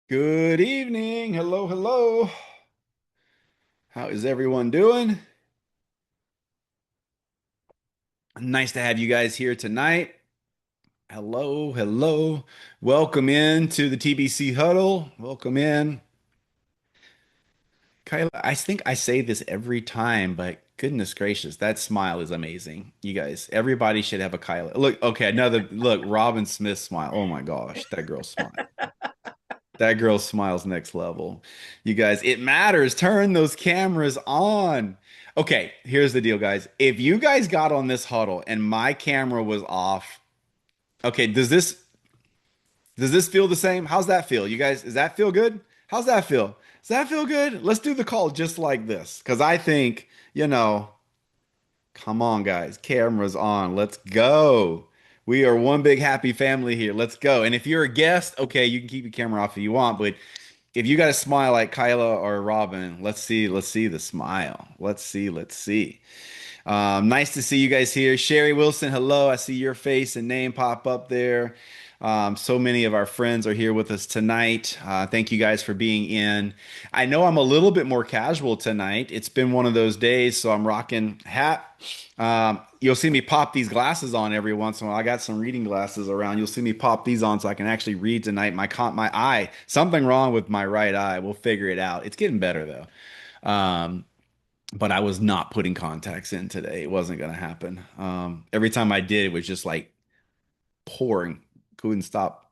Good evening. Hello, hello. How is everyone doing? Nice to have you guys here tonight. Hello, hello. Welcome in to the TBC Huddle. Welcome in. Kyla, I think I say this every time, but goodness gracious, that smile is amazing. You guys, everybody should have a Kyla. Look, okay, another look, Robin Smith smile. Oh my gosh, that girl smile. That girl smiles next level. You guys, it matters. Turn those cameras on. Okay, here's the deal, guys. If you guys got on this huddle and my camera was off, okay, does this feel the same? How's that feel? You guys, does that feel good? How's that feel? Does that feel good? Let's do the call just like this. Because I think, come on, guys. Cameras on. Let's go. We are one big happy family here. Let's go. And if you're a guest, okay, you can keep your camera off if you want, but if you got a smile like Kyla or Robin, let's see the smile. Let's see. Nice to see you guys here. Sherry Wilson, hello. I see your face and name pop up there. So many of our friends are here with us tonight. Thank you guys for being in. I know I'm a little bit more casual tonight. It's been one of those days, so I'm rocking hat. You'll see me pop these glasses on every once in a while. I got some reading glasses around. You'll see me pop these on so I can actually read tonight. My eye, something wrong with my right eye. We'll figure it out. It's getting better though. But I was not putting contacts in today. It wasn't going to happen. Every time I did, it was just like pouring, couldn't stop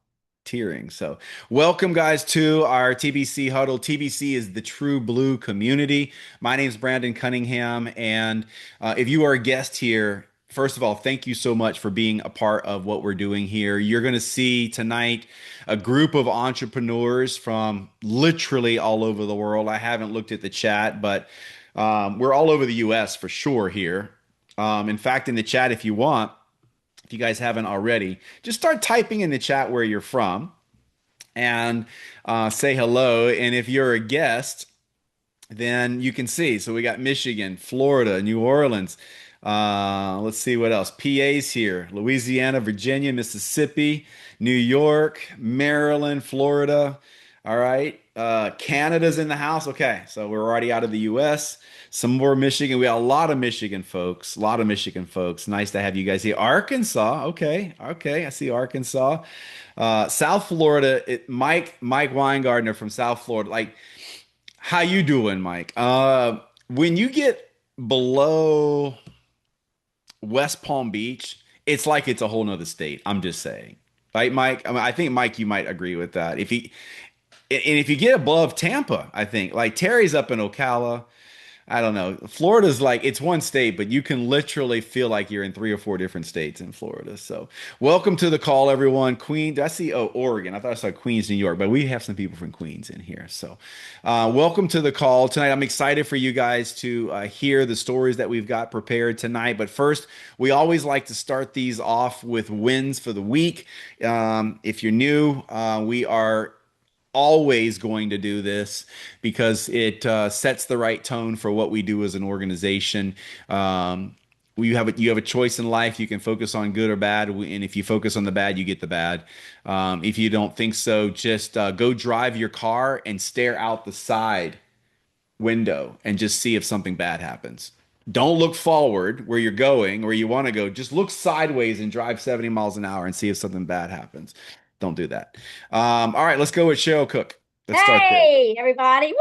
tearing. So, welcome guys to our TBC huddle. TBC is the true blue community. My name's Brandon Cunningham, and if you are a guest here, first of all, thank you so much for being a part of what we're doing here. You're going to see tonight a group of entrepreneurs from literally all over the world. I haven't looked at the chat, but we're all over the US for sure here. In fact, in the chat, if you guys haven't already, just start typing in the chat where you're from and say hello. And if you're a guest, then you can see. So we got Michigan, Florida, New Orleans. Let's see what else. PA's here. Louisiana, Virginia, Mississippi, New York, Maryland, Florida. All right. Canada's in the house. Okay. So we're already out of the US. Some more Michigan. We got a lot of Michigan folks. A lot of Michigan folks. Nice to have you guys here. Arkansas. Okay. Okay. I see Arkansas. South Florida. Mike Weingartner from South Florida. Like, how you doing, Mike? When you get below West Palm Beach, it's like it's a whole nother state. I'm just saying. Right, Mike? I mean, I think Mike, you might agree with that. If you get above Tampa, I think like Terry's up in Ocala. I don't know. Florida's like it's one state, but you can literally feel like you're in three or four different states in Florida. So, welcome to the call, everyone. Queen, I see? Oh, Oregon. I thought I saw Queens, New York, but we have some people from Queens in here. So, welcome to the call tonight. I'm excited for you guys to hear the stories that we've got prepared tonight. But first, we always like to start these off with wins for the week. If you're new, we are always going to do this because it sets the right tone for what we do as an organization. You have a choice in life. You can focus on good or bad, and if you focus on the bad, you get the bad. If you don't think so, just go drive your car and stare out the side window and just see if something bad happens. Don't look forward where you're going or you want to go. Just look sideways and drive 70 miles an hour and see if something bad happens. Don't do that. All right, let's go with Cheryl Cook. Let's start there. Hey, everybody.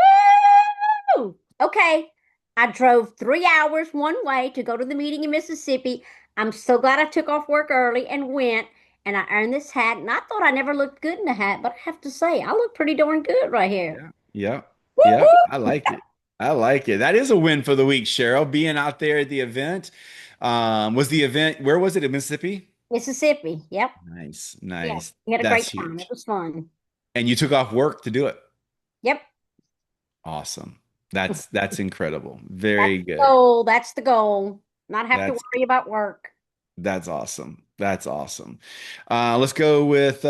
Woo! Okay. I drove 3 hours one way to go to the meeting in Mississippi. I'm so glad I took off work early and went, and I earned this hat. And I thought I never looked good in the hat, but I have to say, I look pretty darn good right here. Yeah, yeah, Woo yeah. woo! I like it. I like it. That is a win for the week, Cheryl. Being out there at the event. Was the event, where was it in Mississippi? Mississippi. Yep. Nice, Yeah. nice. We had a That's great time. It huge. was fun. And you took off work to do it. Yep. Awesome. That's incredible. That's Very the good. goal. That's the goal. Not have to That's worry about work. That's awesome. That's awesome. Let's go with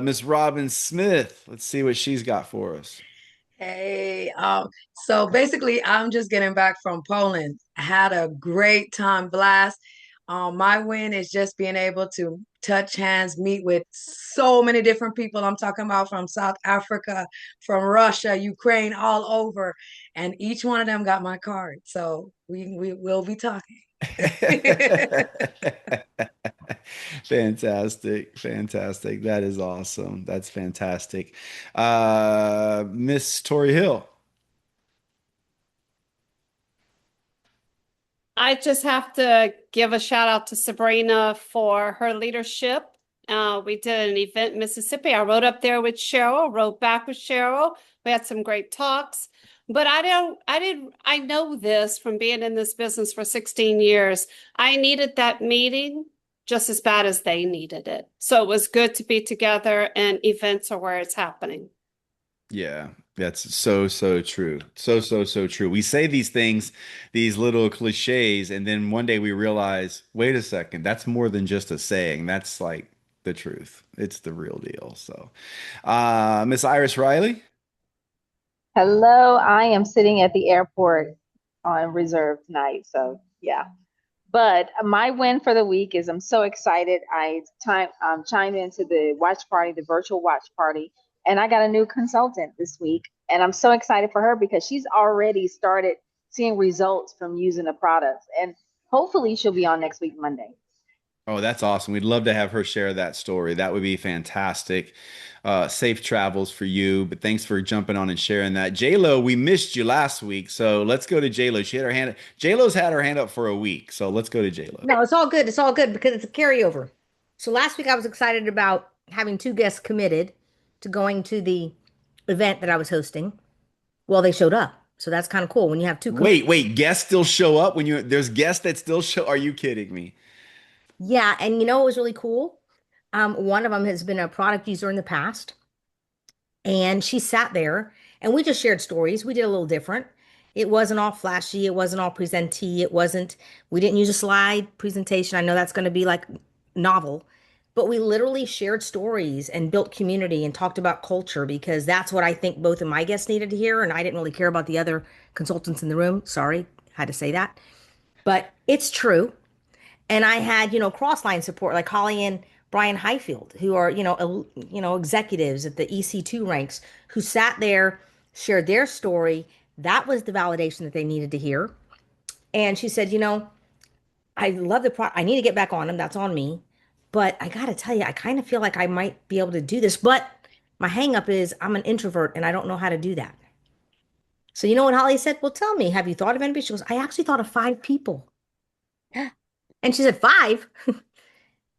Miss Robin Smith. Let's see what she's got for us. Hey, so basically, I'm just getting back from Poland. I had a great time, blast. My win is just being able to touch hands, meet with so many different people. I'm talking about from South Africa, from Russia, Ukraine, all over. And each one of them got my card. So we will be talking. Fantastic. Fantastic. That is awesome. That's fantastic. Miss Tori Hill. I just have to give a shout out to Sabrina for her leadership. We did an event in Mississippi. I rode up there with Cheryl, rode back with Cheryl. We had some great talks. But I know this from being in this business for 16 years. I needed that meeting just as bad as they needed it. So it was good to be together, and events are where it's happening. Yeah, that's so, so true. So, so, so true. We say these things, these little cliches, and then one day we realize, wait a second, that's more than just a saying. That's like the truth. It's the real deal. So, Miss Iris Riley. Hello, I am sitting at the airport on reserve tonight. So, yeah. But my win for the week is I'm so excited. Chimed into the watch party, the virtual watch party, and I got a new consultant this week. And I'm so excited for her because she's already started seeing results from using the products. And hopefully she'll be on next week, Monday. Oh, that's awesome. We'd love to have her share that story. That would be fantastic. Safe travels for you, but thanks for jumping on and sharing that. J-Lo, we missed you last week, so let's go to J-Lo. She had her hand. J-Lo's had her hand up for a week, so let's go to J-Lo. No, it's all good. It's all good because it's a carryover. So last week I was excited about having two guests committed to going to the event that I was hosting. Well, they showed up. So that's kind of cool when you have two committed. Wait, guests still show up when you there's guests that still show. Are you kidding me? Yeah, and you know what was really cool? One of them has been a product user in the past, and she sat there and we just shared stories. We did a little different. It wasn't all flashy, it wasn't all presentee, we didn't use a slide presentation. I know that's going to be like novel, but we literally shared stories and built community and talked about culture because that's what I think both of my guests needed to hear. And I didn't really care about the other consultants in the room. Sorry, had to say that. But it's true. And I had, cross-line support like Holly and Brian Highfield, who are, executives at the EC2 ranks, who sat there, shared their story. That was the validation that they needed to hear. And she said, I love the product. I need to get back on them. That's on me. But I got to tell you, I kind of feel like I might be able to do this. But my hang up is I'm an introvert and I don't know how to do that. So you know what Holly said? Well, tell me, have you thought of anybody? She goes, I actually thought of five people. And she said, five?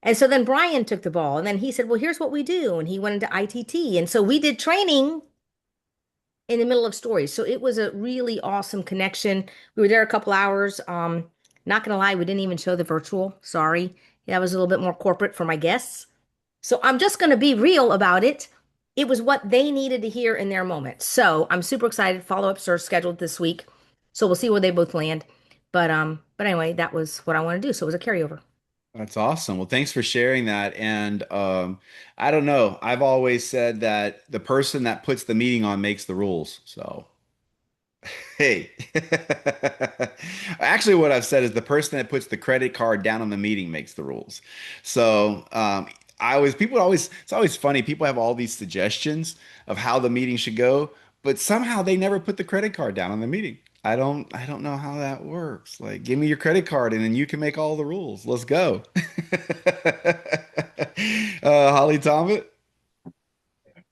And so then Brian took the ball and then he said, well, here's what we do. And he went into ITT. And so we did training in the middle of stories. So it was a really awesome connection. We were there a couple hours. Not gonna lie, we didn't even show the virtual. Sorry. That was a little bit more corporate for my guests. So I'm just gonna be real about it. It was what they needed to hear in their moment. So I'm super excited. Follow-ups are scheduled this week. So we'll see where they both land. But anyway, that was what I want to do. So it was a carryover. That's awesome. Well, thanks for sharing that. And I don't know. I've always said that the person that puts the meeting on makes the rules. So, hey. Actually, what I've said is the person that puts the credit card down on the meeting makes the rules. So, it's always funny. People have all these suggestions of how the meeting should go, but somehow they never put the credit card down on the meeting. I don't know how that works. Like, give me your credit card and then you can make all the rules. Let's go. Holly Tommett.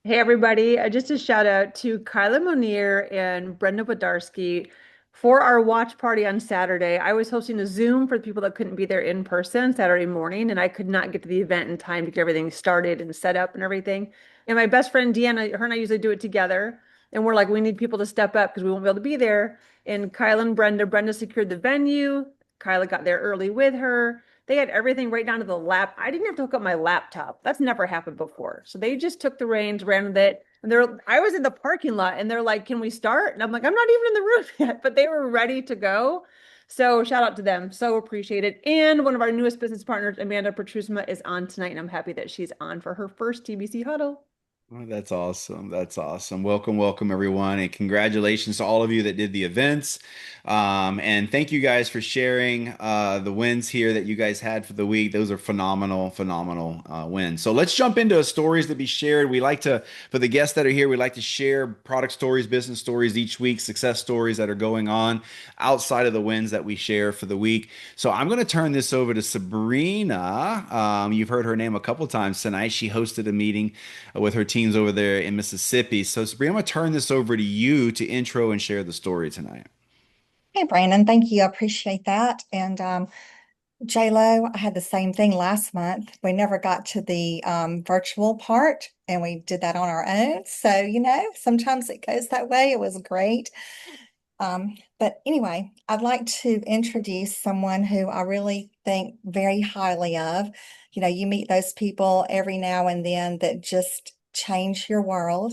Hey everybody, just a shout out to Kyla Monier and Brenda Podarski for our watch party on Saturday. I was hosting a Zoom for the people that couldn't be there in person Saturday morning, and I could not get to the event in time to get everything started and set up and everything. And my best friend Deanna, her and I usually do it together. And we're like, we need people to step up because we won't be able to be there. And Kyla and Brenda secured the venue. Kyla got there early with her. They had everything right down to the lap. I didn't have to hook up my laptop. That's never happened before. So they just took the reins, ran with it. And I was in the parking lot and they're like, can we start? And I'm like, I'm not even in the room yet, but they were ready to go. So shout out to them. So appreciated. And one of our newest business partners, Amanda Petrusma, is on tonight. And I'm happy that she's on for her first TBC huddle. Oh, that's awesome. That's awesome. Welcome, welcome, everyone. And congratulations to all of you that did the events. And thank you guys for sharing the wins here that you guys had for the week. Those are phenomenal, phenomenal wins. So let's jump into stories that be shared. We like to, for the guests that are here, we like to share product stories, business stories each week, success stories that are going on outside of the wins that we share for the week. So I'm going to turn this over to Sabrina. You've heard her name a couple times tonight. She hosted a meeting with her teams over there in Mississippi. So, Sabrina, I'm going to turn this over to you to intro and share the story tonight. Hey, Brandon, thank you. I appreciate that. And J-Lo, I had the same thing last month. We never got to the virtual part, and we did that on our own. So, sometimes it goes that way. It was great. But anyway, I'd like to introduce someone who I really think very highly of. You meet those people every now and then that just change your world.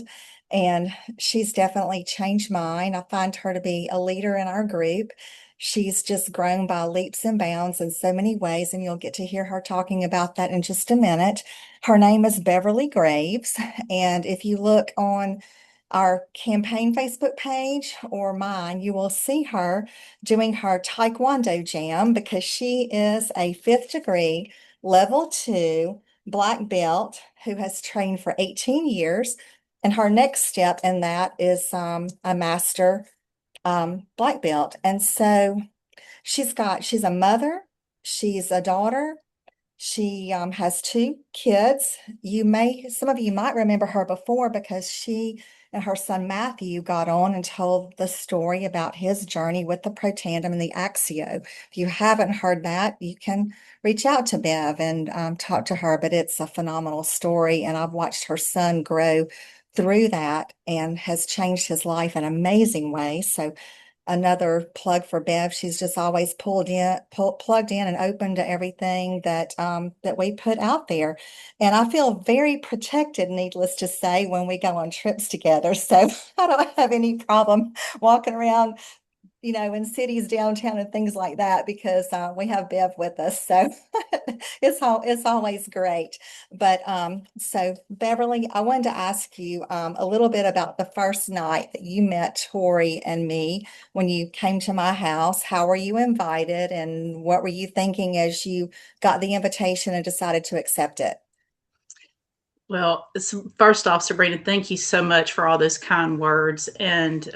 And she's definitely changed mine. I find her to be a leader in our group. She's just grown by leaps and bounds in so many ways, and you'll get to hear her talking about that in just a minute. Her name is Beverly Graves. And if you look on our campaign Facebook page or mine, you will see her doing her Taekwondo jam because she is a fifth degree, level 2 black belt who has trained for 18 years. And her next step in that is a master black belt. And so she's a mother, she's a daughter, she has 2 kids. Some of you might remember her before because she and her son Matthew got on and told the story about his journey with the Protandim and the Axio. If you haven't heard that, you can reach out to Bev and talk to her, but it's a phenomenal story. And I've watched her son grow through that and has changed his life in amazing ways. So another plug for Bev. She's just always plugged in and open to everything that we put out there. And I feel very protected, needless to say, when we go on trips together. So I don't have any problem walking around, in cities downtown and things like that because we have Bev with us. So it's always great. But so Beverly, I wanted to ask you a little bit about the first night that you met Tori and me when you came to my house. How were you invited, and what were you thinking as you got the invitation and decided to accept it? Well, first off, Sabrina, thank you so much for all those kind words. And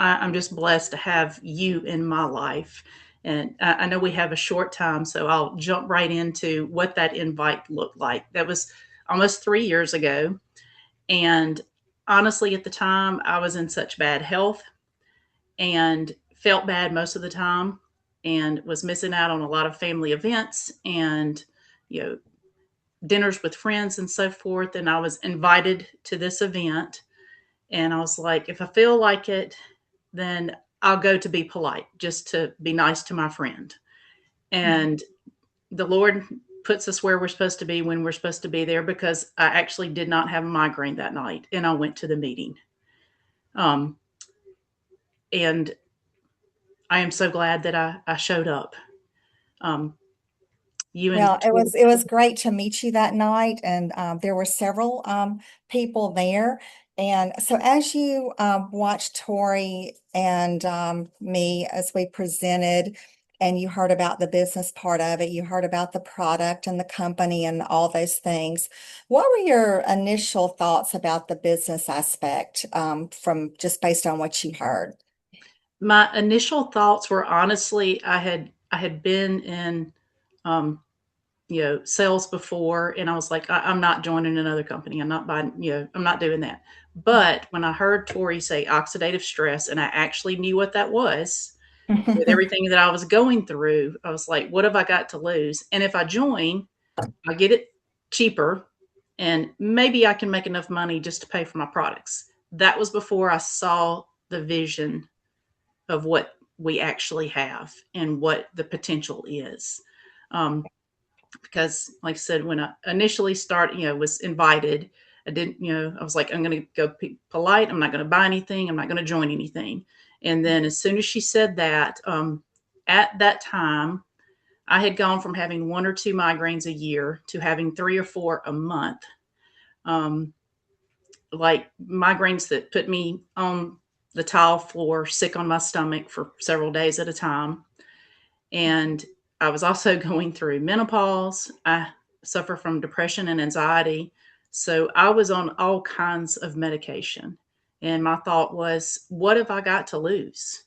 I'm just blessed to have you in my life. And I know we have a short time, so I'll jump right into what that invite looked like. That was almost 3 years ago. And honestly, at the time, I was in such bad health and felt bad most of the time and was missing out on a lot of family events and, you know, dinners with friends and so forth. And I was invited to this event. And I was like, if I feel like it, then I'll go to be polite, just to be nice to my friend. And the Lord puts us where we're supposed to be when we're supposed to be there because I actually did not have a migraine that night and I went to the meeting. Um, and I am so glad that I showed up. Um, you and Well, it was great to meet you that night, and there were several people there. And so, as you watched Tori and me as we presented, and you heard about the business part of it, you heard about the product and the company and all those things. What were your initial thoughts about the business aspect from just based on what you heard? my initial thoughts were honestly, I had been in um, sales before, and I was like, I'm not joining another company. I'm not buying, I'm not doing that. But when I heard Tori say oxidative stress, and I actually knew what that was with everything that I was going through, I was like, what have I got to lose? And if I join, I get it cheaper, and maybe I can make enough money just to pay for my products. That was before I saw the vision of what we actually have and what the potential is. Um, because like I said, when I initially was invited, I didn't, I was like, I'm going to go polite. I'm not going to buy anything. I'm not going to join anything. And then as soon as she said that, at that time, I had gone from having 1 or 2 migraines a year to having 3 or 4 a month. Um, like migraines that put me on the tile floor, sick on my stomach for several days at a time. And I was also going through menopause. I suffer from depression and anxiety. So I was on all kinds of medication. And my thought was, what have I got to lose?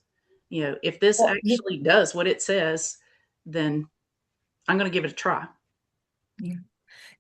You know, if this Well, actually does what it says, then I'm going to give it a try. you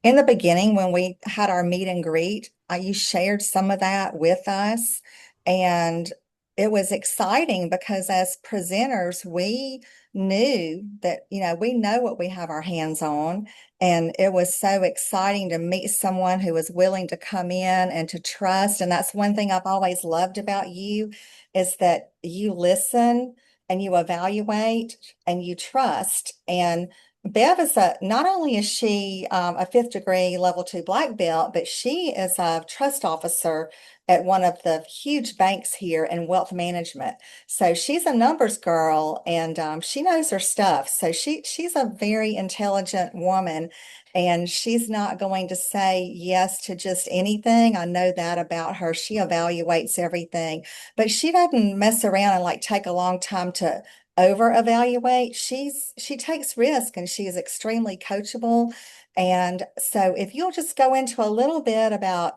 in the beginning, when we had our meet and greet, you shared some of that with us. And it was exciting because as presenters, we knew that, we know what we have our hands on. And it was so exciting to meet someone who was willing to come in and to trust. And that's one thing I've always loved about you is that you listen and you evaluate and you trust. And Bev is not only is she a fifth degree level two black belt, but she is a trust officer at one of the huge banks here in wealth management. So she's a numbers girl and she knows her stuff. So she's a very intelligent woman and she's not going to say yes to just anything. I know that about her. She evaluates everything, but she doesn't mess around and like take a long time to over evaluate. She takes risk and she is extremely coachable. And so if you'll just go into a little bit about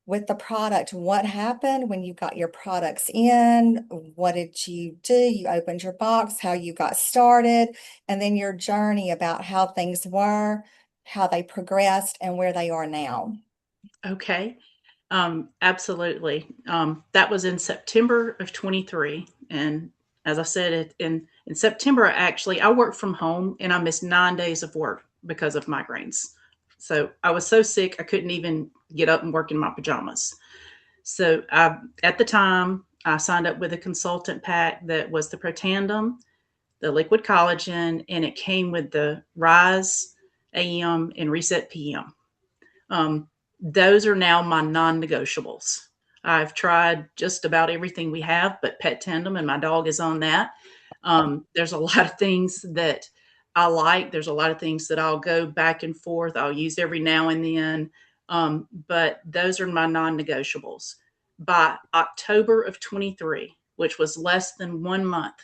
with the product, what happened when you got your products in, what did you do? You opened your box, how you got started, and then your journey about how things were, how they progressed, and where they are now. Okay. Absolutely. That was in September of 23. And as I said, in September, I worked from home and I missed 9 days of work because of migraines. So I was so sick, I couldn't even get up and work in my pajamas. So at the time, I signed up with a consultant pack that was the Protandem, the liquid collagen, and it came with the Rise AM and Reset PM. Um, those are now my non-negotiables. I've tried just about everything we have, but Pet Tandem and my dog is on that. There's a lot of things that I like. There's a lot of things that I'll go back and forth. I'll use every now and then. But those are my non-negotiables. By October of 23, which was less than 1 month,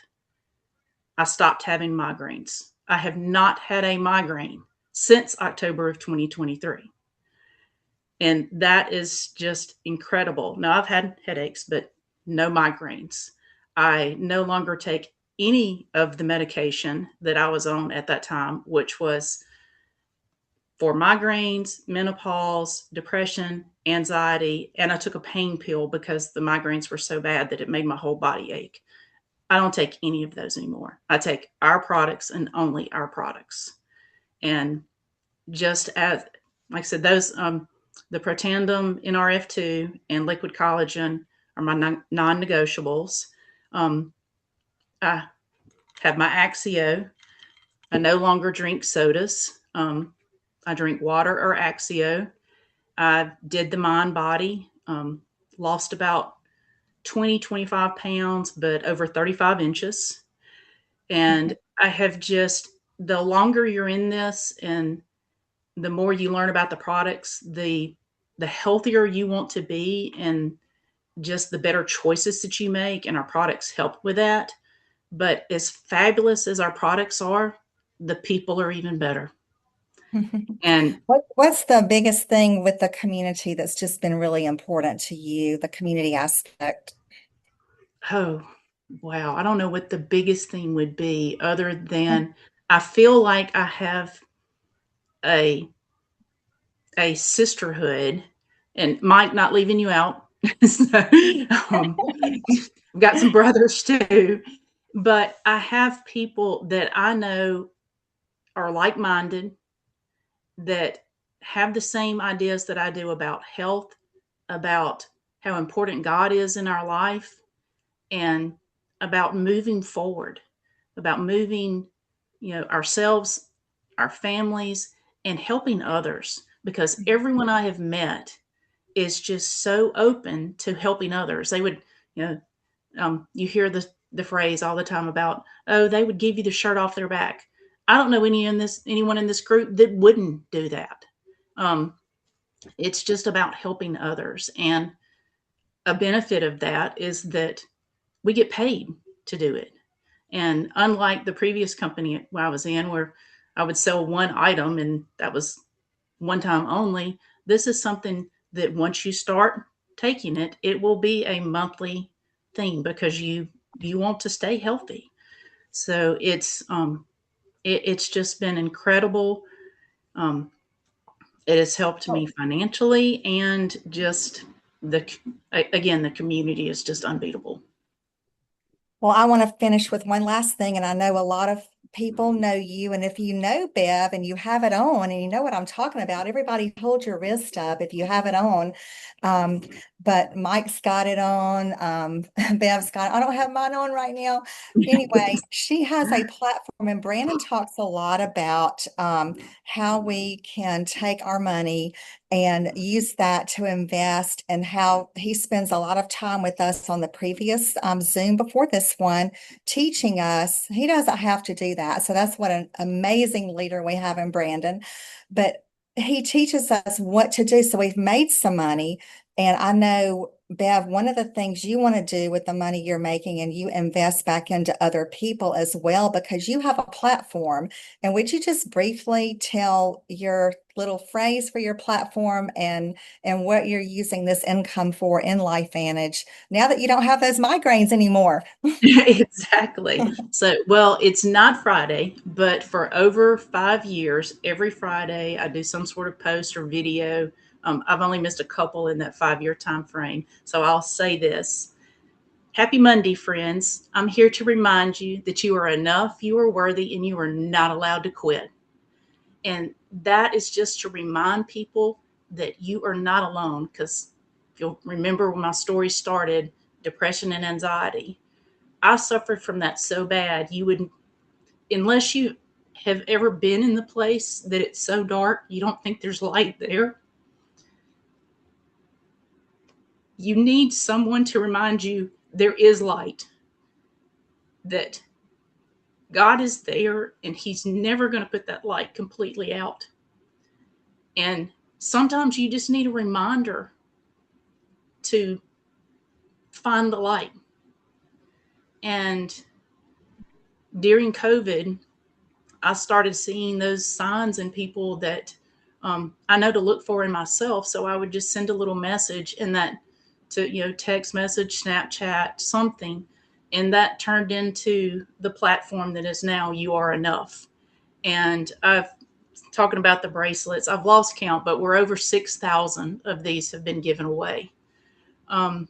I stopped having migraines. I have not had a migraine since October of 2023. And that is just incredible. Now, I've had headaches, but no migraines. I no longer take any of the medication that I was on at that time, which was for migraines, menopause, depression, anxiety, and I took a pain pill because the migraines were so bad that it made my whole body ache. I don't take any of those anymore. I take our products and only our products. And just as, like I said, those the Protandem NRF2 and liquid collagen are my non-negotiables. I have my Axio. I no longer drink sodas. I drink water or Axio. I did the Mind Body, lost about 25 pounds, but over 35 inches. And I have just, the longer you're in this and the more you learn about the products, the healthier you want to be and just the better choices that you make. And our products help with that. But as fabulous as our products are, the people are even better. And What's the biggest thing with the community that's just been really important to you, the community aspect? oh, wow, I don't know what the biggest thing would be other than I feel like I have a sisterhood, and Mike, not leaving you out. So, I've got some brothers too, but I have people that I know are like-minded, that have the same ideas that I do about health, about how important God is in our life, and about moving forward, about moving, ourselves, our families, and helping others. Because everyone I have met is just so open to helping others. They would, you know, you hear the phrase all the time about, oh, they would give you the shirt off their back. I don't know anyone in this group that wouldn't do that. Um, it's just about helping others. And a benefit of that is that we get paid to do it. And unlike the previous company where I was in, where I would sell one item and that was one time only, this is something that once you start taking it, it will be a monthly thing because you want to stay healthy. So it's just been incredible. Um, it has helped me financially and just the again the community is just unbeatable. Well, I want to finish with one last thing, and I know a lot of people know you. And if you know Bev and you have it on, and you know what I'm talking about, everybody hold your wrist up if you have it on. Um, but Mike's got it on. Bev's got it. I don't have mine on right now. Anyway, she has a platform, and Brandon talks a lot about how we can take our money and use that to invest, and how he spends a lot of time with us on the previous Zoom before this one, teaching us. He doesn't have to do that. So that's what an amazing leader we have in Brandon. But he teaches us what to do. So we've made some money. And I know, Bev, one of the things you want to do with the money you're making, and you invest back into other people as well, because you have a platform. And would you just briefly tell your little phrase for your platform, and what you're using this income for in LifeVantage now that you don't have those migraines anymore? Exactly. So, well, it's not Friday, but for over 5 years, every Friday I do some sort of post or video. I've only missed a couple in that 5 year time frame. So I'll say this. Happy Monday, friends. I'm here to remind you that you are enough, you are worthy, and you are not allowed to quit. And that is just to remind people that you are not alone. Because if you'll remember when my story started, depression and anxiety, I suffered from that so bad. You would, unless you have ever been in the place that it's so dark, you don't think there's light there. You need someone to remind you there is light, that God is there and He's never going to put that light completely out. And sometimes you just need a reminder to find the light. And during COVID, I started seeing those signs in people that I know to look for in myself. So I would just send a little message in that, to, text message, Snapchat, something. And that turned into the platform that is now You Are Enough. And I've talking about the bracelets, I've lost count, but we're over 6,000 of these have been given away. Um,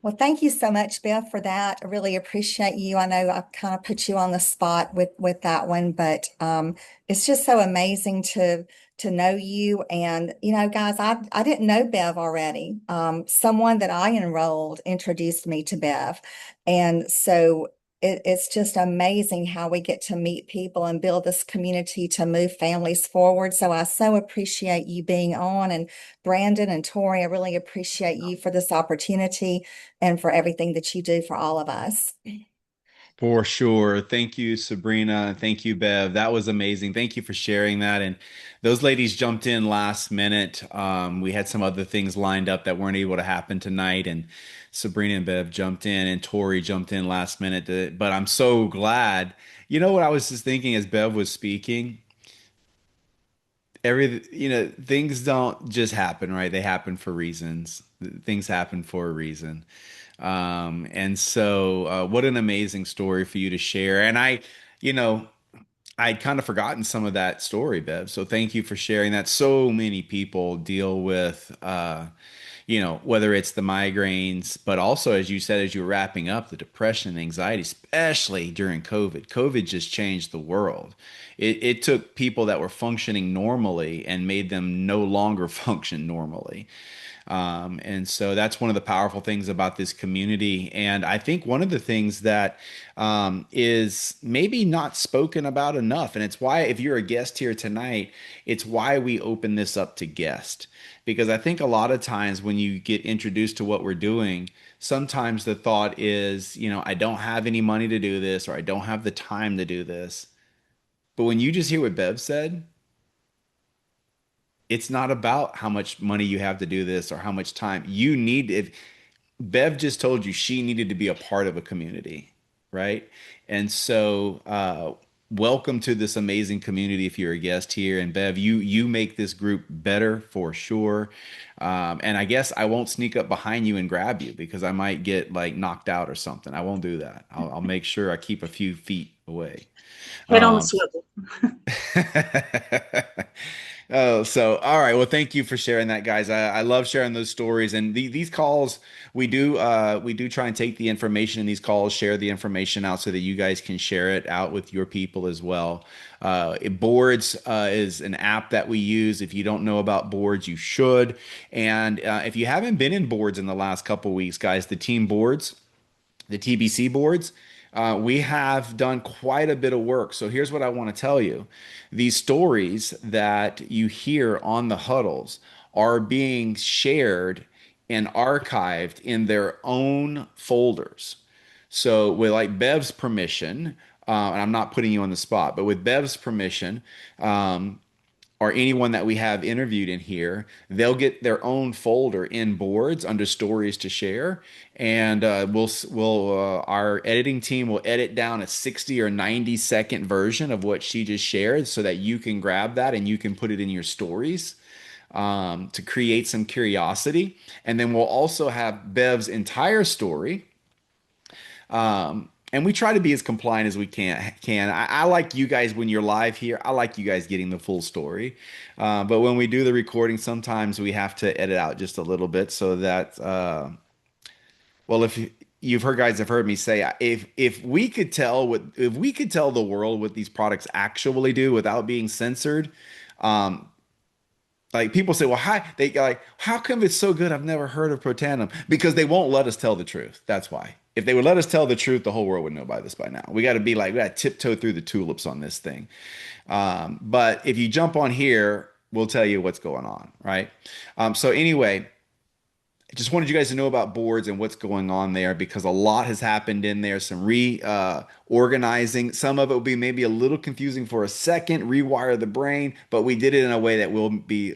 Well, thank you so much, Beth, for that. I really appreciate you. I know I kind of put you on the spot with that one, but it's just so amazing to know you. And guys, I didn't know Bev already. Someone that I enrolled introduced me to Bev, and so it's just amazing how we get to meet people and build this community to move families forward. So I so appreciate you being on, and Brandon and Tori, I really appreciate you for this opportunity and for everything that you do for all of us. For sure. Thank you, Sabrina. Thank you, Bev. That was amazing. Thank you for sharing that. And those ladies jumped in last minute. We had some other things lined up that weren't able to happen tonight. And Sabrina and Bev jumped in, and Tori jumped in last minute. But I'm so glad. You know what I was just thinking as Bev was speaking? Things don't just happen, right? They happen for reasons. Things happen for a reason. And so, what an amazing story for you to share. And you know, I'd kind of forgotten some of that story, Bev. So thank you for sharing that. So many people deal with, whether it's the migraines, but also, as you said, as you were wrapping up, the depression and anxiety, especially during COVID. COVID just changed the world. It took people that were functioning normally and made them no longer function normally. And so that's one of the powerful things about this community. And I think one of the things that is maybe not spoken about enough, and it's why, if you're a guest here tonight, it's why we open this up to guests. Because I think a lot of times when you get introduced to what we're doing, sometimes the thought is, I don't have any money to do this, or I don't have the time to do this. But when you just hear what Bev said, it's not about how much money you have to do this or how much time you need. Bev just told you she needed to be a part of a community, right? And so, welcome to this amazing community if you're a guest here. And Bev, you make this group better for sure. And I guess I won't sneak up behind you and grab you because I might get like knocked out or something. I won't do that. I'll make sure I keep a few feet away. Head on the Um, swivel. Oh, so all right. Well, thank you for sharing that, guys. I love sharing those stories and these calls. We do try and take the information in these calls, share the information out so that you guys can share it out with your people as well. Boards is an app that we use. If you don't know about boards, you should. And if you haven't been in boards in the last couple weeks, guys, the team boards, the TBC boards, we have done quite a bit of work. So here's what I want to tell you. These stories that you hear on the huddles are being shared and archived in their own folders. So with like Bev's permission, and I'm not putting you on the spot, but with Bev's permission, or anyone that we have interviewed in here, they'll get their own folder in boards under stories to share, and our editing team will edit down a 60 or 90-second version of what she just shared, so that you can grab that and you can put it in your stories to create some curiosity, and then we'll also have Bev's entire story. And we try to be as compliant as we can. I like you guys when you're live here. I like you guys getting the full story. But when we do the recording, sometimes we have to edit out just a little bit so that, well, if you've heard guys have heard me say, if we could tell what if we could tell the world what these products actually do without being censored, um, like people say, well, how come it's so good? I've never heard of Protanum because they won't let us tell the truth. That's why. If they would let us tell the truth, the whole world would know by this by now. We got to be like, we got to tiptoe through the tulips on this thing. But if you jump on here, we'll tell you what's going on, right? So anyway, I just wanted you guys to know about boards and what's going on there because a lot has happened in there. Some organizing. Some of it will be maybe a little confusing for a second, rewire the brain, but we did it in a way that will be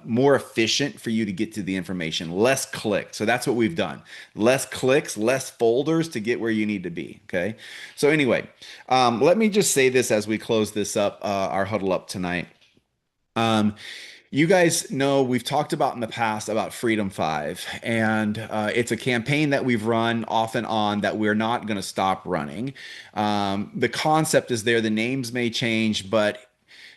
more efficient for you to get to the information. Less clicks. So that's what we've done. Less clicks, less folders to get where you need to be. Okay. So anyway, let me just say this as we close this up, our huddle up tonight. Um, you guys know we've talked about in the past about Freedom 5, and it's a campaign that we've run off and on that we're not going to stop running. The concept is there, the names may change, but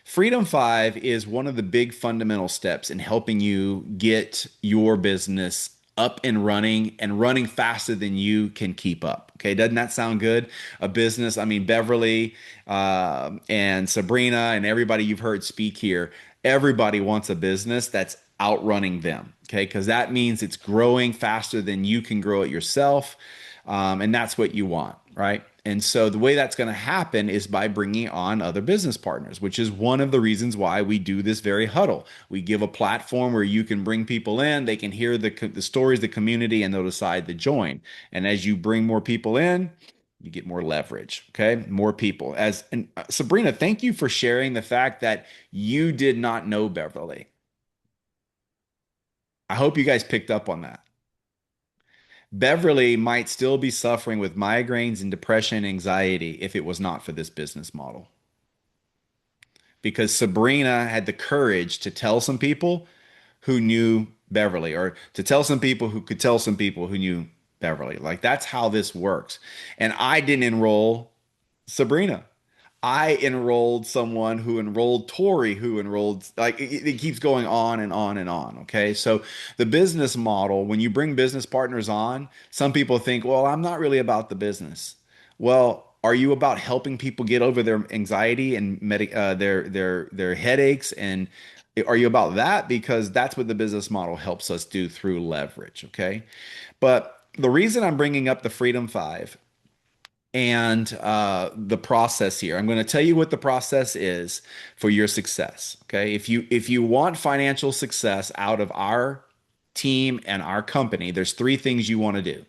Freedom 5 is one of the big fundamental steps in helping you get your business up and running faster than you can keep up. Okay, doesn't that sound good? A business, I mean, Beverly and Sabrina and everybody you've heard speak here, everybody wants a business that's outrunning them. Okay, because that means it's growing faster than you can grow it yourself. And that's what you want, right? And so the way that's going to happen is by bringing on other business partners, which is one of the reasons why we do this very huddle. We give a platform where you can bring people in, they can hear the stories, the community, and they'll decide to join. And as you bring more people in, you get more leverage, okay? More people. Sabrina, thank you for sharing the fact that you did not know Beverly. I hope you guys picked up on that. Beverly might still be suffering with migraines and depression and anxiety if it was not for this business model. Because Sabrina had the courage to tell some people who knew Beverly, or to tell some people who could tell some people who knew Beverly. Like that's how this works. And I didn't enroll Sabrina. I enrolled someone who enrolled Tori, who enrolled, like it keeps going on and on and on. Okay. So the business model, when you bring business partners on, some people think, well, I'm not really about the business. Well, are you about helping people get over their anxiety and their headaches? And are you about that? Because that's what the business model helps us do through leverage. Okay. But the reason I'm bringing up the Freedom Five and the process here. I'm going to tell you what the process is for your success. Okay, if you want financial success out of our team and our company, there's three things you want to do.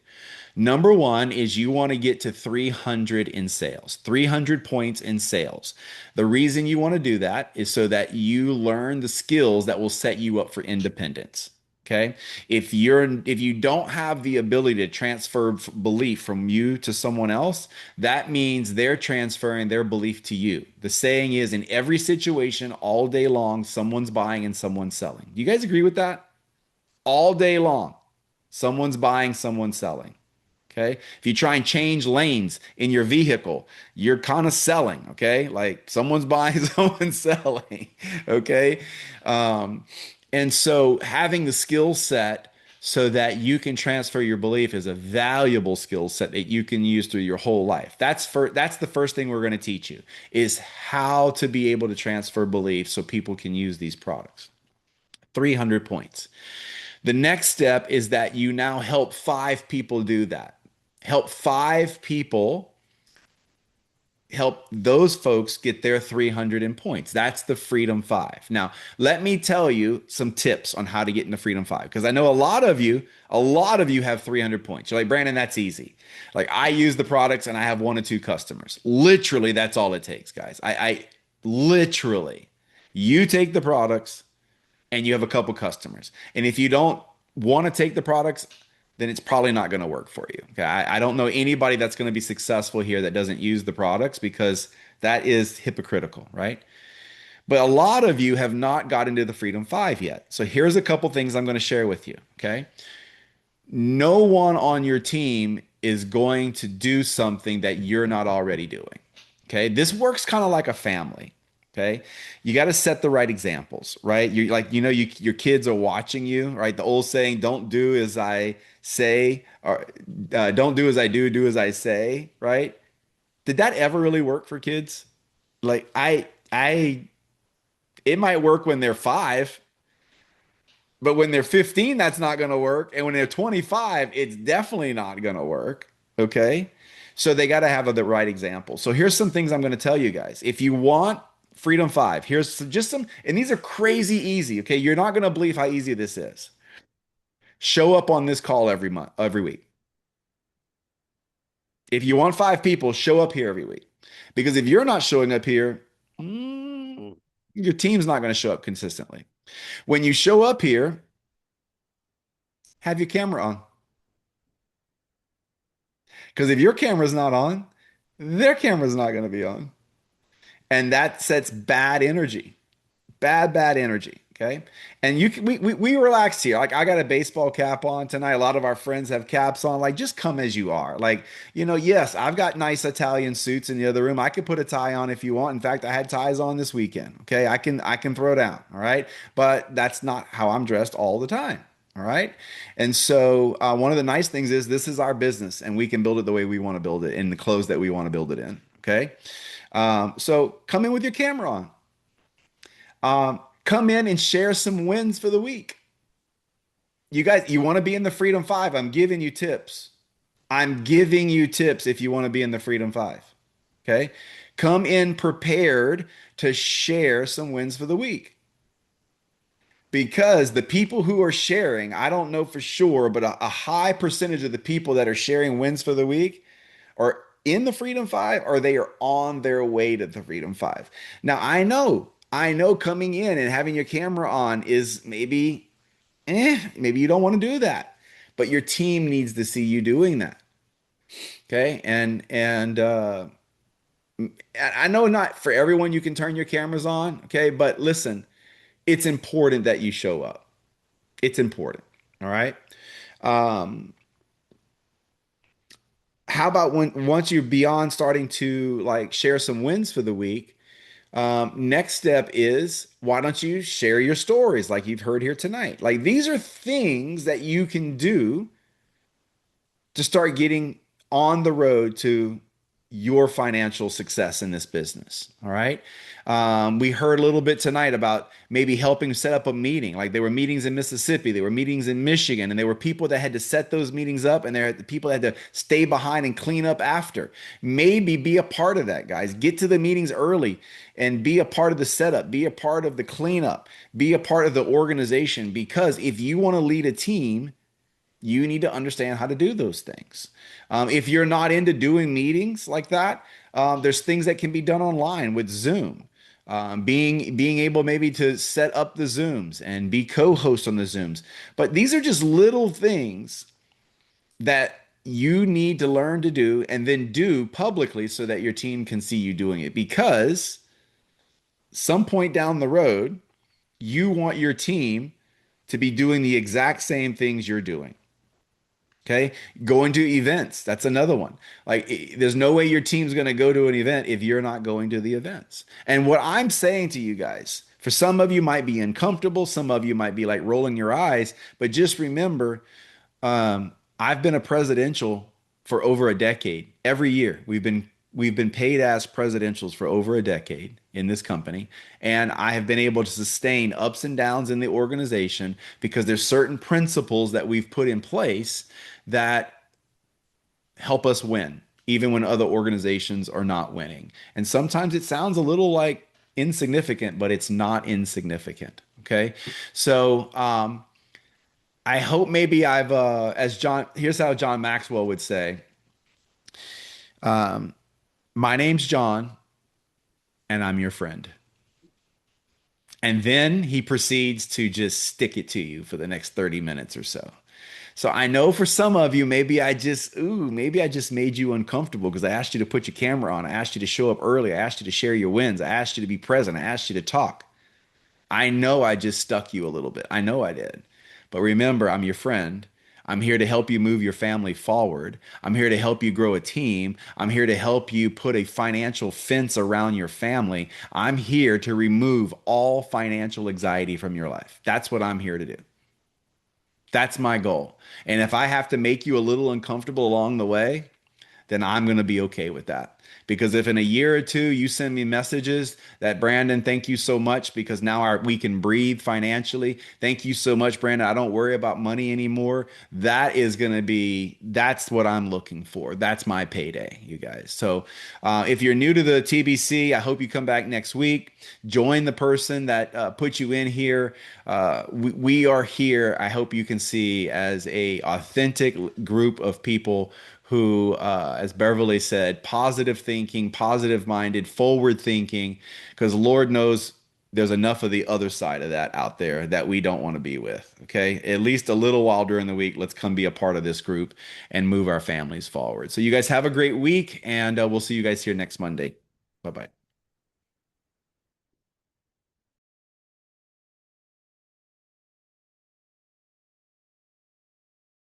Number one is you want to get to 300 in sales, 300 points in sales. The reason you want to do that is so that you learn the skills that will set you up for independence. Okay. If you don't have the ability to transfer belief from you to someone else, that means they're transferring their belief to you. The saying is in every situation all day long, someone's buying and someone's selling. Do you guys agree with that? All day long, someone's buying, someone's selling. Okay. If you try and change lanes in your vehicle, you're kind of selling. Okay. Like someone's buying, someone's selling. Okay. Um, and so having the skill set so that you can transfer your belief is a valuable skill set that you can use through your whole life. That's the first thing we're going to teach you is how to be able to transfer belief so people can use these products. 300 points. The next step is that you now help 5 people do that. Help 5 people, help those folks get their 300 in points. That's the Freedom Five. Now, let me tell you some tips on how to get into Freedom Five because I know a lot of you have 300 points. You're like, Brandon, that's easy. Like, I use the products and I have 1 or 2 customers. Literally, that's all it takes, guys. I literally, you take the products and you have a couple customers. And if you don't want to take the products, then it's probably not going to work for you. Okay. I don't know anybody that's going to be successful here that doesn't use the products because that is hypocritical, right? But a lot of you have not got into the Freedom Five yet. So here's a couple things I'm going to share with you. Okay. No one on your team is going to do something that you're not already doing. Okay. This works kind of like a family. Okay. You got to set the right examples, right? You like, your kids are watching you, right? The old saying, don't do as I say, or don't do as I do as I say, right? Did that ever really work for kids? Like it might work when they're 5, but when they're 15, that's not going to work. And when they're 25, it's definitely not going to work. Okay. So they got to have the right example. So here's some things I'm going to tell you guys. If you want Freedom Five, just some, and these are crazy easy. Okay. You're not going to believe how easy this is. Show up on this call every month, every week. If you want 5 people, show up here every week. Because if you're not showing up here, your team's not going to show up consistently. When you show up here, have your camera on. Because if your camera's not on, their camera's not going to be on. And that sets bad energy. Bad energy. Okay. And we relax here. Like I got a baseball cap on tonight. A lot of our friends have caps on. Like just come as you are. Like, yes, I've got nice Italian suits in the other room. I could put a tie on if you want. In fact, I had ties on this weekend. Okay. I can throw down. All right. But that's not how I'm dressed all the time. All right. And so one of the nice things is this is our business and we can build it the way we want to build it in the clothes that we want to build it in. Okay. So come in with your camera on. Come in and share some wins for the week. You guys, you want to be in the Freedom Five? I'm giving you tips. I'm giving you tips if you want to be in the Freedom Five. Okay. Come in prepared to share some wins for the week. Because the people who are sharing, I don't know for sure, but a high percentage of the people that are sharing wins for the week are in the Freedom Five or they are on their way to the Freedom Five. Now, I know coming in and having your camera on is maybe you don't want to do that, but your team needs to see you doing that. Okay. And I know not for everyone you can turn your cameras on. Okay. But listen, it's important that you show up. It's important. All right. Um, how about once you're beyond starting to like share some wins for the week? Next step is why don't you share your stories like you've heard here tonight? Like these are things that you can do to start getting on the road to your financial success in this business. All right. We heard a little bit tonight about maybe helping set up a meeting. Like there were meetings in Mississippi, there were meetings in Michigan, and there were people that had to set those meetings up, and there the people that had to stay behind and clean up after. Maybe be a part of that, guys. Get to the meetings early and be a part of the setup, be a part of the cleanup, be a part of the organization. Because if you want to lead a team, you need to understand how to do those things. If you're not into doing meetings like that, there's things that can be done online with Zoom. being able maybe to set up the Zooms and be co-host on the Zooms. But these are just little things that you need to learn to do and then do publicly so that your team can see you doing it. Because some point down the road, you want your team to be doing the exact same things you're doing. Okay. Going to events. That's another one. Like, there's no way your team's going to go to an event if you're not going to the events. And what I'm saying to you guys, for some of you might be uncomfortable, some of you might be like rolling your eyes, but just remember, I've been a presidential for over a decade. Every year we've been paid as presidentials for over a decade in this company, and I have been able to sustain ups and downs in the organization because there's certain principles that we've put in place that help us win, even when other organizations are not winning. And sometimes it sounds a little like insignificant, but it's not insignificant. Okay, so I hope maybe I've as John, here's how John Maxwell would say, my name's John and I'm your friend. And then he proceeds to just stick it to you for the next 30 minutes or so. So I know for some of you, maybe I just made you uncomfortable because I asked you to put your camera on. I asked you to show up early. I asked you to share your wins. I asked you to be present. I asked you to talk. I know I just stuck you a little bit. I know I did. But remember, I'm your friend. I'm here to help you move your family forward. I'm here to help you grow a team. I'm here to help you put a financial fence around your family. I'm here to remove all financial anxiety from your life. That's what I'm here to do. That's my goal. And if I have to make you a little uncomfortable along the way, then I'm going to be okay with that. Because if in a year or two you send me messages that, Brandon, thank you so much because now we can breathe financially. Thank you so much, Brandon. I don't worry about money anymore. That's what I'm looking for. That's my payday, you guys. So if you're new to the TBC, I hope you come back next week. Join the person that put you in here. We are here. I hope you can see as a authentic group of people who, as Beverly said, positive thinking, positive minded, forward thinking, because Lord knows there's enough of the other side of that out there that we don't want to be with. Okay. At least a little while during the week, let's come be a part of this group and move our families forward. So, you guys have a great week, and we'll see you guys here next Monday. Bye bye.